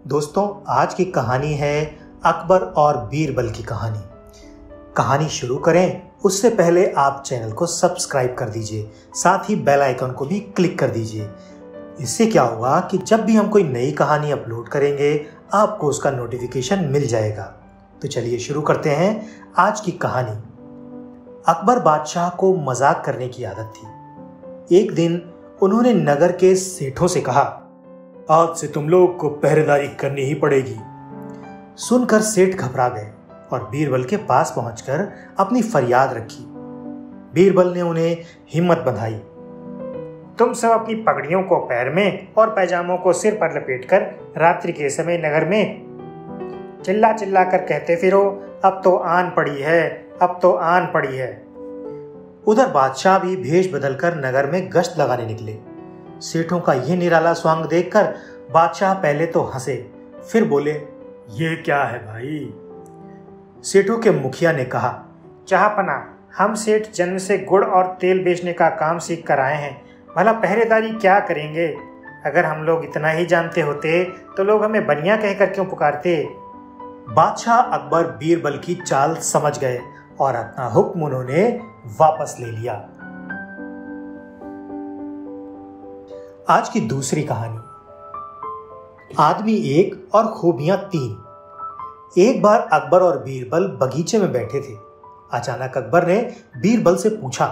दोस्तों, आज की कहानी है अकबर और बीरबल की कहानी। कहानी शुरू करें उससे पहले आप चैनल को सब्सक्राइब कर दीजिए, साथ ही बेल आइकन को भी क्लिक कर दीजिए। इससे क्या होगा कि जब भी हम कोई नई कहानी अपलोड करेंगे आपको उसका नोटिफिकेशन मिल जाएगा। तो चलिए शुरू करते हैं आज की कहानी। अकबर बादशाह को मजाक करने की आदत थी। एक दिन उन्होंने नगर के सेठों से कहा, आज से तुम लोग को पहरेदारी करनी ही पड़ेगी। सुनकर सेठ घबरा गए और बीरबल के पास पहुंचकर अपनी फरियाद रखी। बीरबल ने उन्हें हिम्मत बंधाई। तुम सब अपनी पगड़ियों को पैर में और पैजामों को सिर पर लपेटकर रात्रि के समय नगर में चिल्ला चिल्ला कर कहते फिरो, अब तो आन पड़ी है, अब तो आन पड़ी है। उधर बादशाह भी भेष बदलकर नगर में गश्त लगाने निकले। सेठों का यह निराला स्वांग देखकर बादशाह पहले तो हंसे, फिर बोले, ये क्या है भाई? सेठों के मुखिया ने कहा, जहाँपना, हम सेठ जन्म से गुड़ और तेल बेचने का काम सीख कर आए हैं, भला पहरेदारी क्या करेंगे? अगर हम लोग इतना ही जानते होते तो लोग हमें बनिया कहकर क्यों पुकारते? बादशाह अकबर बीरबल की चाल समझ गए और अपना हुक्म उन्होंने वापस ले लिया। आज की दूसरी कहानी, आदमी एक और खूबियां तीन। एक बार अकबर और बीरबल बगीचे में बैठे थे। अचानक अकबर ने बीरबल से पूछा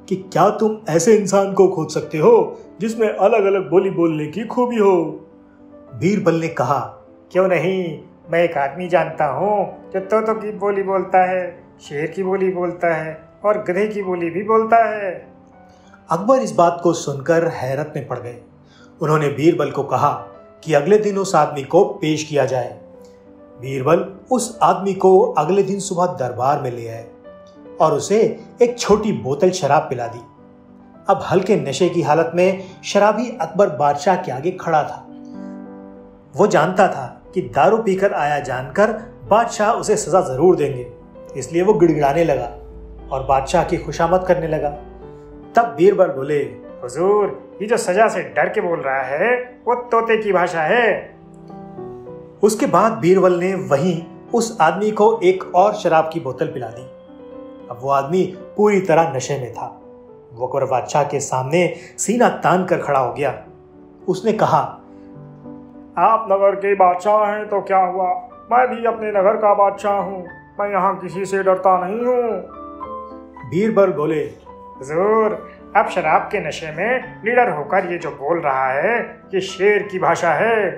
कि क्या तुम ऐसे इंसान को खोज सकते हो जिसमें अलग अलग बोली बोलने की खूबी हो? बीरबल ने कहा, क्यों नहीं, मैं एक आदमी जानता हूँ जो तोतों की बोली बोलता है, शेर की बोली बोलता है और गधे की बोली भी बोलता है। अकबर इस बात को सुनकर हैरत में पड़ गए। उन्होंने बीरबल को कहा कि अगले दिन उस आदमी को पेश किया जाए। बीरबल उस आदमी को अगले दिन सुबह दरबार में ले आए और उसे एक छोटी बोतल शराब पिला दी। अब हल्के नशे की हालत में शराबी अकबर बादशाह के आगे खड़ा था। वो जानता था कि दारू पीकर आया जानकर बादशाह उसे सजा जरूर देंगे, इसलिए वो गिड़गिड़ाने लगा और बादशाह की खुशामद करने लगा। तब बीरबल बोले, हुजूर, ये जो सजा से डर के बोल रहा है वो तोते की भाषा है। उसके बाद बीरबल ने वहीं उस आदमी को एक और शराब की बोतल पिला दी। अब वो आदमी पूरी तरह नशे में था। वो अकबर बादशाह के सामने सीना तान कर खड़ा हो गया। उसने कहा, आप नगर के बादशाह हैं तो क्या हुआ, मैं भी अपने नगर का बादशाह हूँ, मैं यहाँ किसी से डरता नहीं हूँ। बीरबल बोले, हुजूर, अब शराब के नशे में निडर होकर ये जो बोल रहा है ये शेर की भाषा है।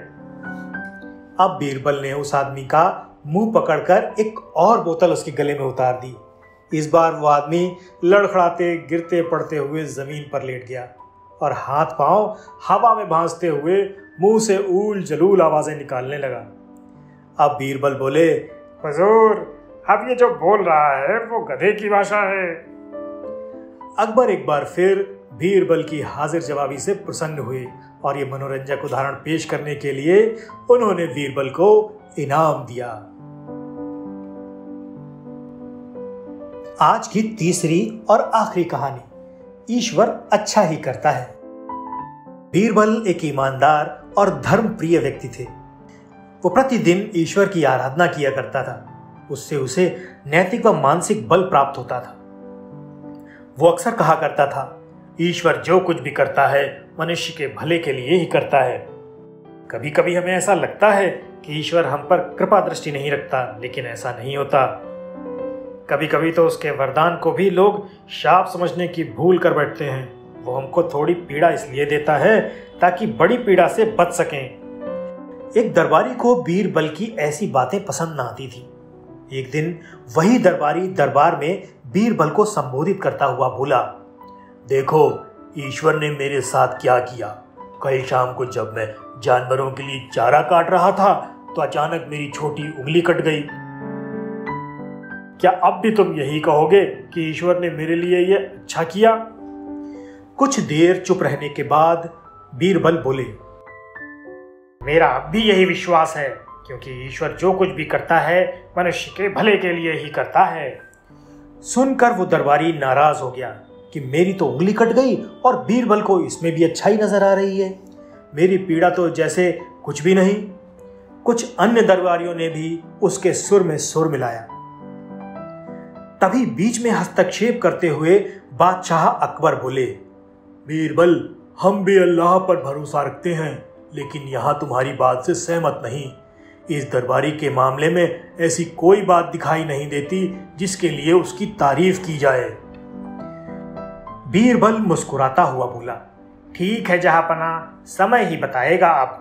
अब बीरबल ने उस आदमी का मुंह पकड़कर एक और बोतल उसके गले में उतार दी। इस बार वो आदमी लड़खड़ाते गिरते पड़ते हुए जमीन पर लेट गया और हाथ पांव हवा में भांजते हुए मुंह से ऊल जलूल आवाजें निकालने लगा। अब बीरबल बोले, हुजूर, अब ये जो बोल रहा है वो गधे की भाषा है। अकबर एक बार फिर बीरबल की हाजिर जवाबी से प्रसन्न हुए और ये मनोरंजक उदाहरण पेश करने के लिए उन्होंने बीरबल को इनाम दिया। आज की तीसरी और आखिरी कहानी, ईश्वर अच्छा ही करता है। बीरबल एक ईमानदार और धर्मप्रिय व्यक्ति थे। वो प्रतिदिन ईश्वर की आराधना किया करता था। उससे उसे नैतिक व मानसिक बल प्राप्त होता था। वो अक्सर कहा करता था, ईश्वर जो कुछ भी करता है मनुष्य के भले के लिए ही करता है। कभी कभी हमें ऐसा लगता है कि ईश्वर हम पर कृपा दृष्टि नहीं रखता, लेकिन ऐसा नहीं होता। कभी कभी तो उसके वरदान को भी लोग शाप समझने की भूल कर बैठते हैं। वो हमको थोड़ी पीड़ा इसलिए देता है ताकि बड़ी पीड़ा से बच सकें। एक दरबारी को बीरबल की ऐसी बातें पसंद ना आती थी। एक दिन वही दरबारी दरबार में बीरबल को संबोधित करता हुआ बोला, देखो, ईश्वर ने मेरे साथ क्या किया। कल शाम को जब मैं जानवरों के लिए चारा काट रहा था तो अचानक मेरी छोटी उंगली कट गई। क्या अब भी तुम यही कहोगे कि ईश्वर ने मेरे लिए ये अच्छा किया? कुछ देर चुप रहने के बाद बीरबल बोले, मेरा अब भी यही विश्वास है, क्योंकि ईश्वर जो कुछ भी करता है मनुष्य के भले के लिए ही करता है। सुनकर वो दरबारी नाराज हो गया कि मेरी तो उंगली कट गई और बीरबल को इसमें भी अच्छा ही नजर आ रही है। मेरी पीड़ा तो जैसे कुछ भी नहीं। कुछ अन्य दरबारियों ने भी उसके सुर में सुर मिलाया। तभी बीच में हस्तक्षेप करते हुए बादशाह अकबर बोले, बीरबल, हम भी अल्लाह पर भरोसा रखते हैं, लेकिन यहां तुम्हारी बात से सहमत नहीं। इस दरबारी के मामले में ऐसी कोई बात दिखाई नहीं देती जिसके लिए उसकी तारीफ की जाए। बीरबल मुस्कुराता हुआ बोला, ठीक है जहांपना, समय ही बताएगा। आप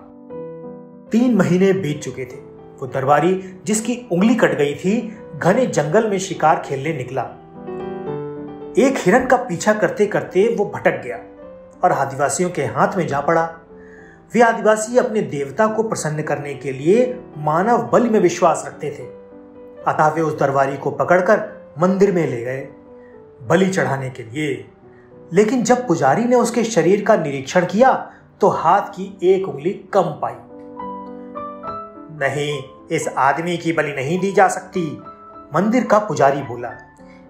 3 महीने बीत चुके थे। वो दरबारी जिसकी उंगली कट गई थी घने जंगल में शिकार खेलने निकला। एक हिरन का पीछा करते करते वो भटक गया और आदिवासियों के हाथ में जा पड़ा। वे आदिवासी अपने देवता को प्रसन्न करने के लिए मानव बलि में विश्वास रखते थे, अतः वे उस दरबारी को पकड़कर मंदिर में ले गए बलि चढ़ाने के लिए। लेकिन जब पुजारी ने उसके शरीर का निरीक्षण किया तो हाथ की एक उंगली कम पाई। नहीं, इस आदमी की बलि नहीं दी जा सकती, मंदिर का पुजारी बोला।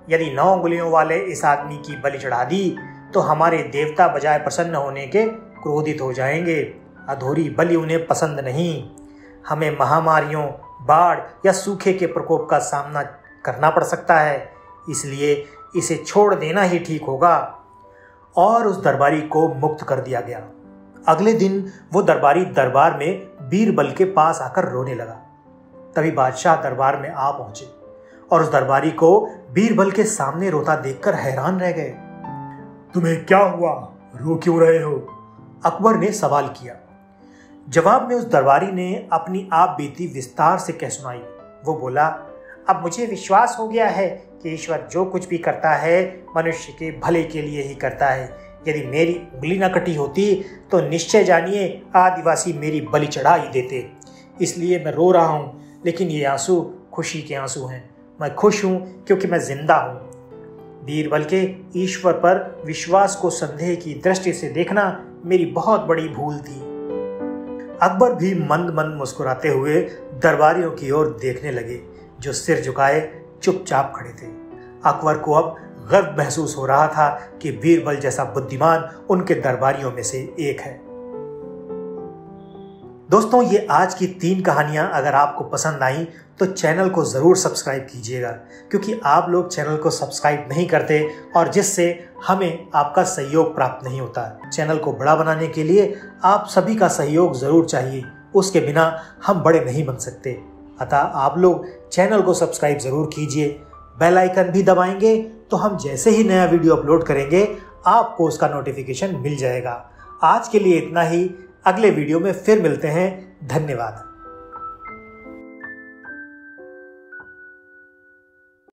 यदि 9 उंगलियों वाले इस आदमी की बलि चढ़ा दी तो हमारे देवता बजाय प्रसन्न होने के क्रोधित हो जाएंगे। अधूरी बलि उन्हें पसंद नहीं। हमें महामारियों, बाढ़ या सूखे के प्रकोप का सामना करना पड़ सकता है, इसलिए इसे छोड़ देना ही ठीक होगा। और उस दरबारी को मुक्त कर दिया गया। अगले दिन वो दरबारी दरबार में बीरबल के पास आकर रोने लगा। तभी बादशाह दरबार में आ पहुंचे और उस दरबारी को बीरबल के सामने रोता देखकर हैरान रह गए। तुम्हें क्या हुआ, रो क्यों रहे हो? अकबर ने सवाल किया। जवाब में उस दरबारी ने अपनी आप बीती विस्तार से कह सुनाई। वो बोला, अब मुझे विश्वास हो गया है कि ईश्वर जो कुछ भी करता है मनुष्य के भले के लिए ही करता है। यदि मेरी उंगली न कटी होती तो निश्चय जानिए आदिवासी मेरी बलि चढ़ा ही देते। इसलिए मैं रो रहा हूँ, लेकिन ये आंसू खुशी के आंसू हैं। मैं खुश हूँ क्योंकि मैं जिंदा हूँ। बीरबल के ईश्वर पर विश्वास को संदेह की दृष्टि से देखना मेरी बहुत बड़ी भूल थी। अकबर भी मंद मंद मुस्कुराते हुए दरबारियों की ओर देखने लगे, जो सिर झुकाए चुपचाप खड़े थे। अकबर को अब गर्व महसूस हो रहा था कि बीरबल जैसा बुद्धिमान उनके दरबारियों में से एक है। दोस्तों, ये आज की 3 कहानियां अगर आपको पसंद आई तो चैनल को ज़रूर सब्सक्राइब कीजिएगा, क्योंकि आप लोग चैनल को सब्सक्राइब नहीं करते और जिससे हमें आपका सहयोग प्राप्त नहीं होता। चैनल को बड़ा बनाने के लिए आप सभी का सहयोग ज़रूर चाहिए, उसके बिना हम बड़े नहीं बन सकते। अतः आप लोग चैनल को सब्सक्राइब ज़रूर कीजिए, बेल आइकन भी दबाएंगे तो हम जैसे ही नया वीडियो अपलोड करेंगे आपको उसका नोटिफिकेशन मिल जाएगा। आज के लिए इतना ही, अगले वीडियो में फिर मिलते हैं। धन्यवाद।